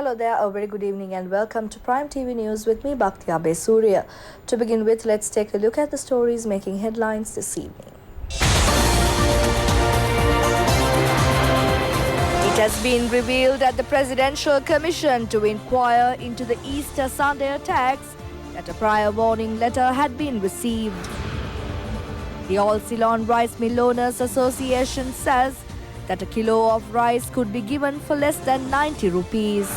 Hello there, a very good evening and welcome to Prime TV News with me, Bhaktya Surya. To begin with, let's take a look at the stories making headlines this evening. It has been revealed at the Presidential Commission to inquire into the Easter Sunday attacks that a prior warning letter had been received. The All Ceylon Rice Mill Owners Association says that a kilo of rice could be given for less than 90 rupees.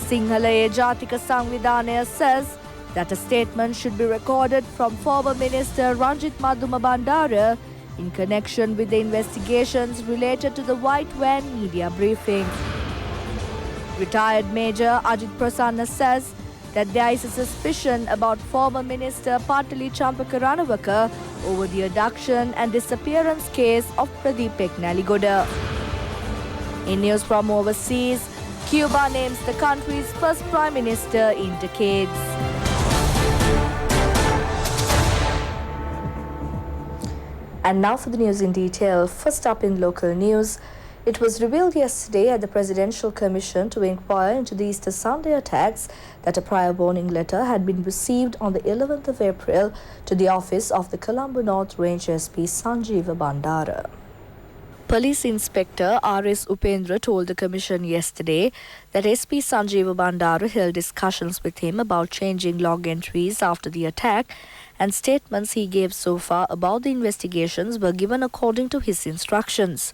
Sinhala Jatika Samvidhanaya says that a statement should be recorded from former Minister Ranjit Madhuma Bandara in connection with the investigations related to the White Van media briefing. Retired Major Ajit Prasanna says that there is a suspicion about former Minister Patali Champaka Ranavaka over the abduction and disappearance case of Pradeep Eknaligoda. In news from overseas, Cuba names the country's first Prime Minister in decades. And now for the news in detail. First up in local news, it was revealed yesterday at the Presidential Commission to inquire into the Easter Sunday attacks that a prior warning letter had been received on the 11th of April to the office of the Colombo North Range SP Sanjeeva Bandara. Police Inspector R.S. Upendra told the Commission yesterday that SP Sanjeeva Bandara held discussions with him about changing log entries after the attack, and statements he gave so far about the investigations were given according to his instructions.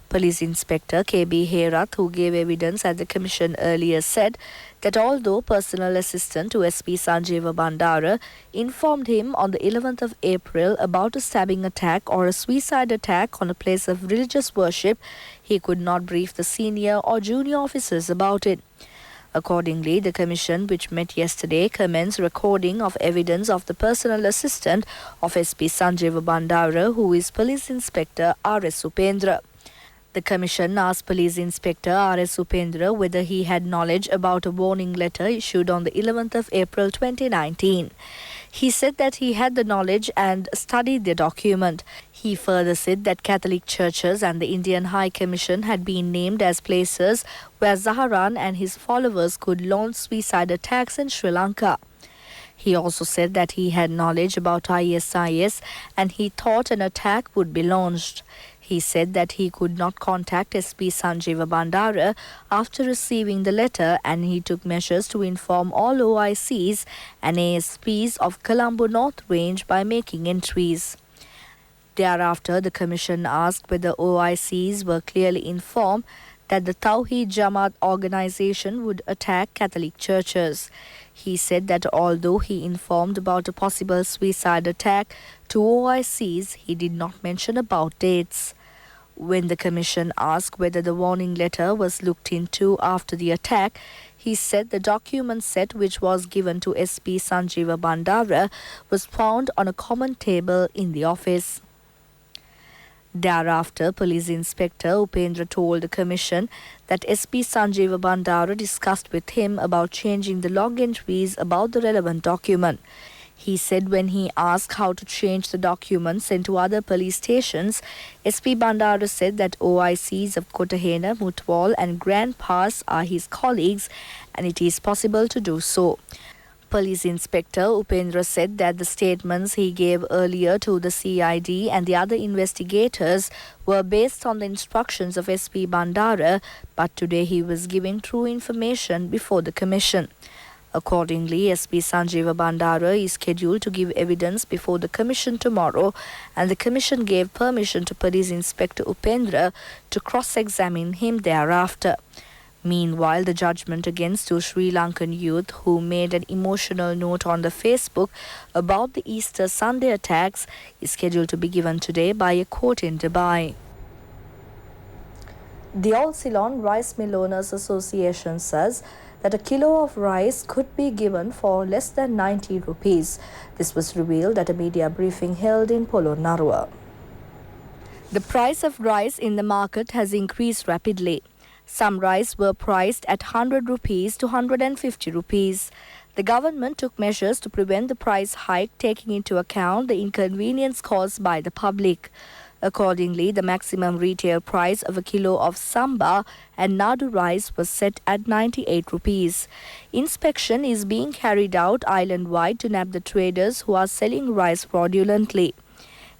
Police Inspector K.B. Herath, who gave evidence at the Commission earlier, said that although personal assistant to SP Sanjeeva Bandara informed him on the 11th of April about a stabbing attack or a suicide attack on a place of religious worship, he could not brief the senior or junior officers about it. Accordingly, the Commission, which met yesterday, commenced recording of evidence of the personal assistant of SP Sanjeeva Bandara, who is Police Inspector R.S. Upendra. The Commission asked Police Inspector R.S. Upendra whether he had knowledge about a warning letter issued on the 11th of April 2019. He said that he had the knowledge and studied the document. He further said that Catholic churches and the Indian High Commission had been named as places where Zaharan and his followers could launch suicide attacks in Sri Lanka. He also said that he had knowledge about ISIS and he thought an attack would be launched. He said that he could not contact SP Sanjeeva Bandara after receiving the letter, and he took measures to inform all OICs and ASPs of Colombo North Range by making entries. Thereafter, the Commission asked whether OICs were clearly informed that the Tawheed Jamaat organization would attack Catholic churches. He said that although he informed about a possible suicide attack to OICs, he did not mention about dates. When the Commission asked whether the warning letter was looked into after the attack, he said the document set which was given to SP Sanjeeva Bandara was found on a common table in the office. Thereafter, Police Inspector Upendra told the Commission that SP Sanjeeva Bandara discussed with him about changing the log entries about the relevant document. He said when he asked how to change the documents sent to other police stations, SP Bandara said that OICs of Kotahena, Mutwal and Grand Pass are his colleagues and it is possible to do so. Police Inspector Upendra said that the statements he gave earlier to the CID and the other investigators were based on the instructions of SP Bandara, but today he was giving true information before the Commission. Accordingly, SP Sanjeeva Bandara is scheduled to give evidence before the Commission tomorrow, and the Commission gave permission to Police Inspector Upendra to cross-examine him thereafter. Meanwhile, the judgment against two Sri Lankan youth who made an emotional note on the Facebook about the Easter Sunday attacks is scheduled to be given today by a court in Dubai. The All Ceylon Rice Mill Owners Association says that a kilo of rice could be given for less than 90 rupees. This was revealed at a media briefing held in Polonnaruwa. The price of rice in the market has increased rapidly. Some rice were priced at 100 rupees to 150 rupees. The government took measures to prevent the price hike, taking into account the inconvenience caused by the public. Accordingly, the maximum retail price of a kilo of samba and nadu rice was set at 98 rupees. Inspection is being carried out island-wide to nab the traders who are selling rice fraudulently.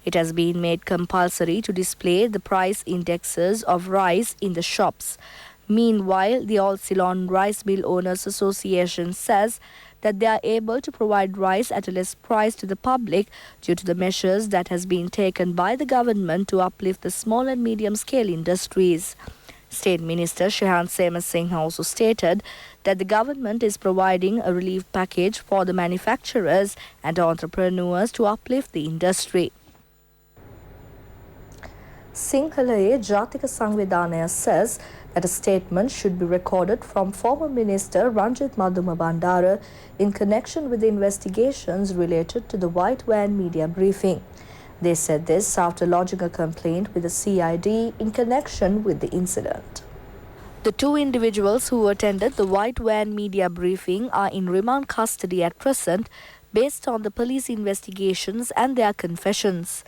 It has been made compulsory to display the price indexes of rice in the shops. Meanwhile, the All Ceylon Rice Mill Owners Association says that they are able to provide rice at a less price to the public due to the measures that has been taken by the government to uplift the small and medium-scale industries. State Minister Shehan Sema Singh also stated that the government is providing a relief package for the manufacturers and entrepreneurs to uplift the industry. Sinhalaye Jatika Sangvidanaya says that a statement should be recorded from former Minister Ranjit Madhuma Bandara in connection with the investigations related to the White Van media briefing. They said this after lodging a complaint with the CID in connection with the incident. The two individuals who attended the White Van media briefing are in remand custody at present based on the police investigations and their confessions.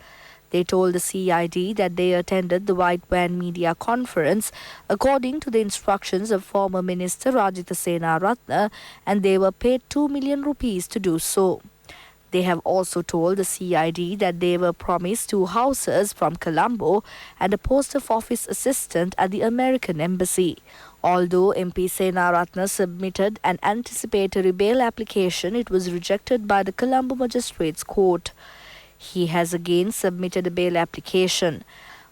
They told the CID that they attended the White Van media conference according to the instructions of former Minister Rajitha Senaratne, and they were paid 2 million rupees to do so. They have also told the CID that they were promised 2 houses from Colombo and a post of office assistant at the American Embassy. Although MP Senaratne submitted an anticipatory bail application, it was rejected by the Colombo Magistrates Court. He has again submitted a bail application.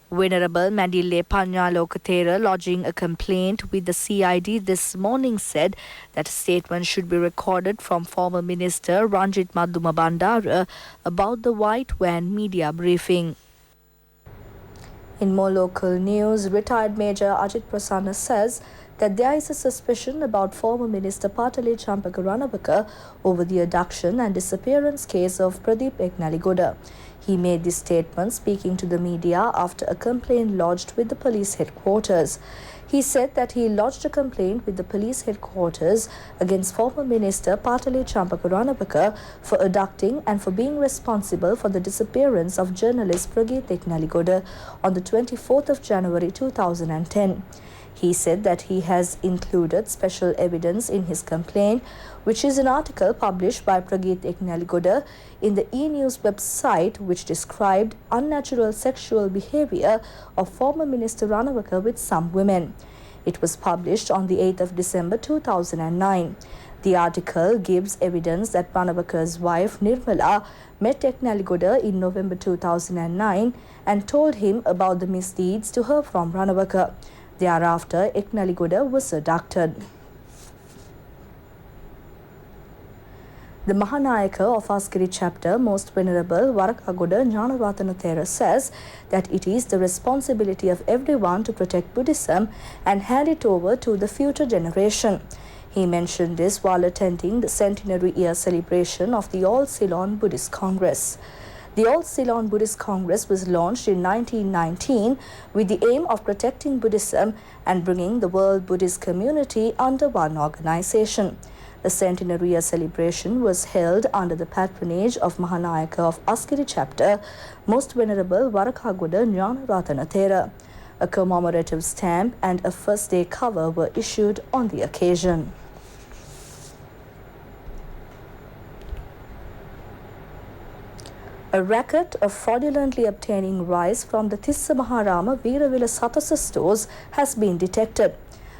Venerable Mandile Panya Lokatera, lodging a complaint with the CID this morning, said that a statement should be recorded from former Minister Ranjit Madhuma Bandara about the White Van media briefing. In more local news, retired Major Ajit Prasanna says that there is a suspicion about former Minister Patale Champaka Ranawaka over the abduction and disappearance case of Pradeep Eknaligoda. He made this statement speaking to the media after a complaint lodged with the police headquarters. He said that he lodged a complaint with the police headquarters against former Minister Patale Champaka Ranawaka for abducting and for being responsible for the disappearance of journalist Pradeep Eknaligoda on the 24th of January 2010. He said that he has included special evidence in his complaint, which is an article published by Pradeep Eknaligoda in the e-news website, which described unnatural sexual behavior of former Minister Ranawaka with some women. It was published on the 8th of December 2009. The article gives evidence that Ranawaka's wife Nirmala met Eknaligoda in November 2009 and told him about the misdeeds to her from Ranawaka. Thereafter, Eknaligoda was abducted. The Mahanayaka of Askari chapter, Most Venerable Warakagoda Jnanaratana Thera, says that it is the responsibility of everyone to protect Buddhism and hand it over to the future generation. He mentioned this while attending the centenary year celebration of the All Ceylon Buddhist Congress. The All Ceylon Buddhist Congress was launched in 1919 with the aim of protecting Buddhism and bringing the world Buddhist community under one organization. The centenary year celebration was held under the patronage of Mahanayaka of Askari chapter, Most Venerable Warakagoda Jnanaratana Thera. A commemorative stamp and a first day cover were issued on the occasion. A racket of fraudulently obtaining rice from the Tissa Maharama Veeravila Satasa stores has been detected.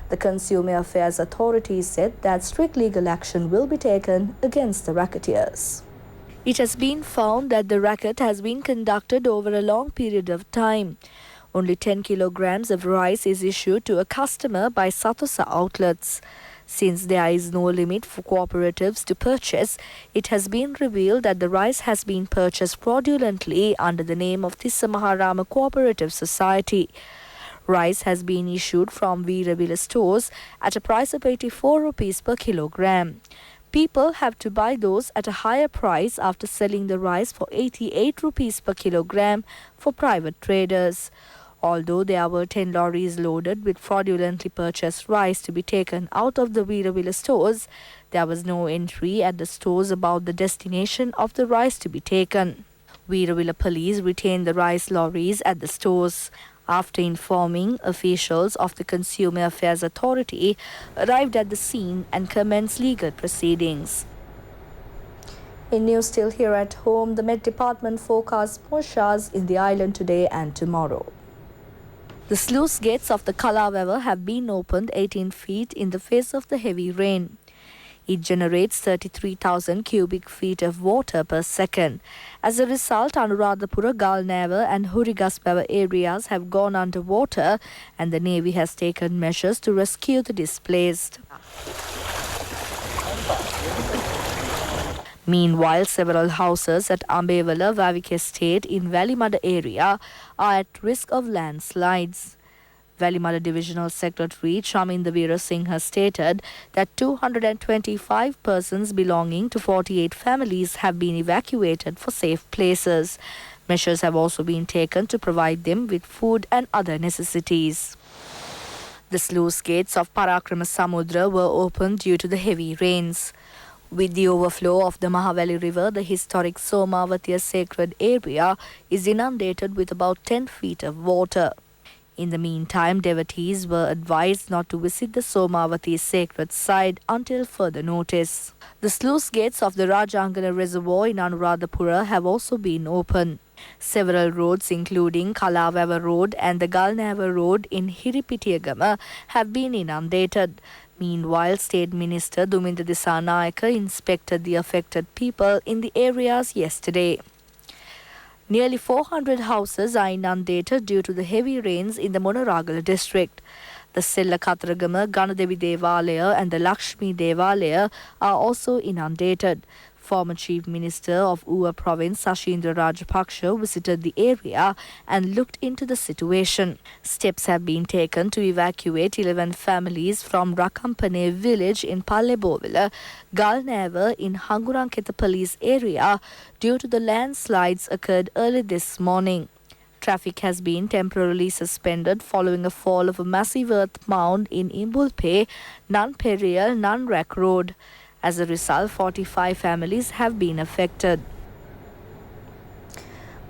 The Consumer Affairs Authority said that strict legal action will be taken against the racketeers. It has been found that the racket has been conducted over a long period of time. Only 10 kilograms of rice is issued to a customer by Satasa outlets. Since there is no limit for cooperatives to purchase, it has been revealed that the rice has been purchased fraudulently under the name of Tissa Maharama Cooperative Society. Rice has been issued from Veeravila stores at a price of 84 rupees per kilogram. People have to buy those at a higher price after selling the rice for 88 rupees per kilogram for private traders. Although there were 10 lorries loaded with fraudulently purchased rice to be taken out of the Veeravila stores, there was no entry at the stores about the destination of the rice to be taken. Veeravilla police retained the rice lorries at the stores. After informing officials of the Consumer Affairs Authority, arrived at the scene and commenced legal proceedings. In news still here at home, the Met Department forecasts more showers in the island today and tomorrow. The sluice gates of the Kala River have been opened 18 feet in the face of the heavy rain. It generates 33,000 cubic feet of water per second. As a result, Anuradhapura, Galnavar and Hurigaspawa areas have gone underwater, and the Navy has taken measures to rescue the displaced. Meanwhile, several houses at Ambevala Vavik Estate in Valimada area are at risk of landslides. Valimada Divisional Secretary Chamindavira Singh has stated that 225 persons belonging to 48 families have been evacuated for safe places. Measures have also been taken to provide them with food and other necessities. The sluice gates of Parakrama Samudra were opened due to the heavy rains. With the overflow of the Mahavali River, the historic Somavatiya sacred area is inundated with about 10 feet of water. In the meantime, devotees were advised not to visit the Somavati sacred site until further notice. The sluice gates of the Rajangana Reservoir in Anuradhapura have also been opened. Several roads, including Kalavava Road and the Galnava Road in Hiripitiyagama, have been inundated. Meanwhile, State Minister Duminda Disanayaka inspected the affected people in the areas yesterday. Nearly 400 houses are inundated due to the heavy rains in the Monaragala district. The Sella Kataragama, Ganadevi Devalaya and the Lakshmi Devalaya are also inundated. Former Chief Minister of Ua Province, Sashindra Rajapaksa, visited the area and looked into the situation. Steps have been taken to evacuate 11 families from Rakampane village in Pallebovila, Galnavar in Hanguranketa police area due to the landslides occurred early this morning. Traffic has been temporarily suspended following a fall of a massive earth mound in Imbulpe, Nanperiyal, Nanrak Road. As a result, 45 families have been affected.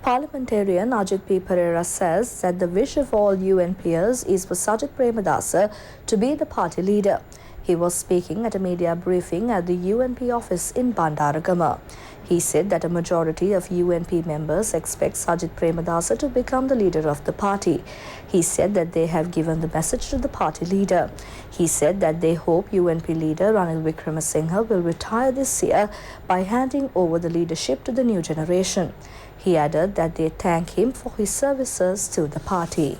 Parliamentarian Ajit P. Pereira says that the wish of all UNPers is for Sajid Premadasa to be the party leader. He was speaking at a media briefing at the UNP office in Bandaragama. He said that a majority of UNP members expect Sajid Premadasa to become the leader of the party. He said that they have given the message to the party leader. He said that they hope UNP leader Ranil Wickremesinghe will retire this year by handing over the leadership to the new generation. He added that they thank him for his services to the party.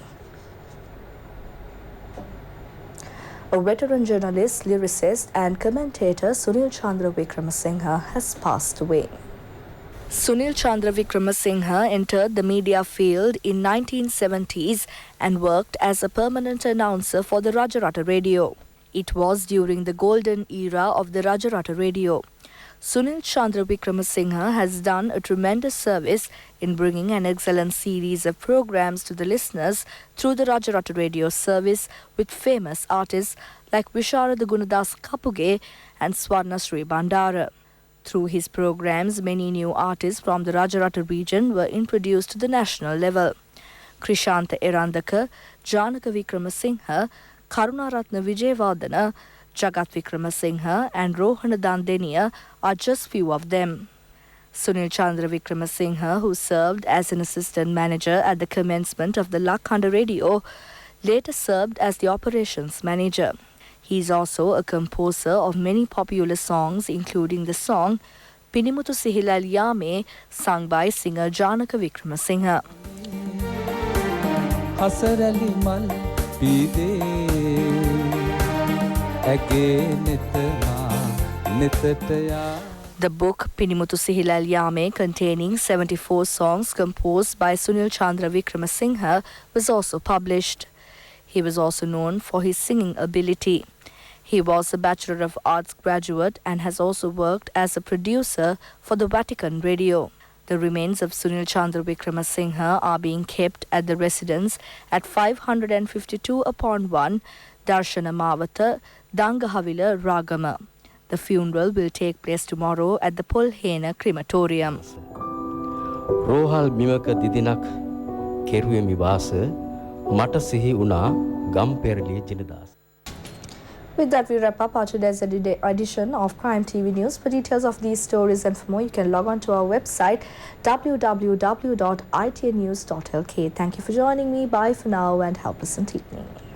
A veteran journalist, lyricist and commentator Sunil Chandra Wickremesinghe has passed away. Sunil Chandra Wickremesinghe entered the media field in 1970s and worked as a permanent announcer for the Rajarata Radio. It was during the golden era of the Rajarata Radio. Sunil Chandra Wickremesinghe has done a tremendous service in bringing an excellent series of programs to the listeners through the Rajarata Radio service with famous artists like Visharada Gunadas Kapuge and Swarna Sri Bandara. Through his programs, many new artists from the Rajarata region were introduced to the national level. Krishanta Erandaka, Janaka Wickremesinghe, Karunaratna Vijayavardhana, Jagat Wickremesinghe and Rohana Dandeniya are just few of them. Sunil Chandra Wickremesinghe, who served as an assistant manager at the commencement of the Lakhanda Radio, later served as the operations manager. He is also a composer of many popular songs, including the song Pinimutu Sihilal Yame, sung by singer Janaka Wickremesinghe. Hasarali mal pide The book Pinimutu Sihilal Yame, containing 74 songs composed by Sunil Chandra Wickremesinghe, was also published. He was also known for his singing ability. He was a Bachelor of Arts graduate and has also worked as a producer for the Vatican Radio. The remains of Sunil Chandra Wickremesinghe are being kept at the residence at 552/1 Darshana Mavata, Dangahavila, Ragama. The funeral will take place tomorrow at the Pulhena crematorium. රෝහල් බිමක දිදිනක් කෙරුවෙමි වාස මට සිහි වුණා ගම් පෙරළිය Jinadasa. With that, we wrap up our today's edition of Prime TV News. For details of these stories and for more, you can log on to our website www.itnews.lk. Thank you for joining me. Bye for now and have a pleasant evening.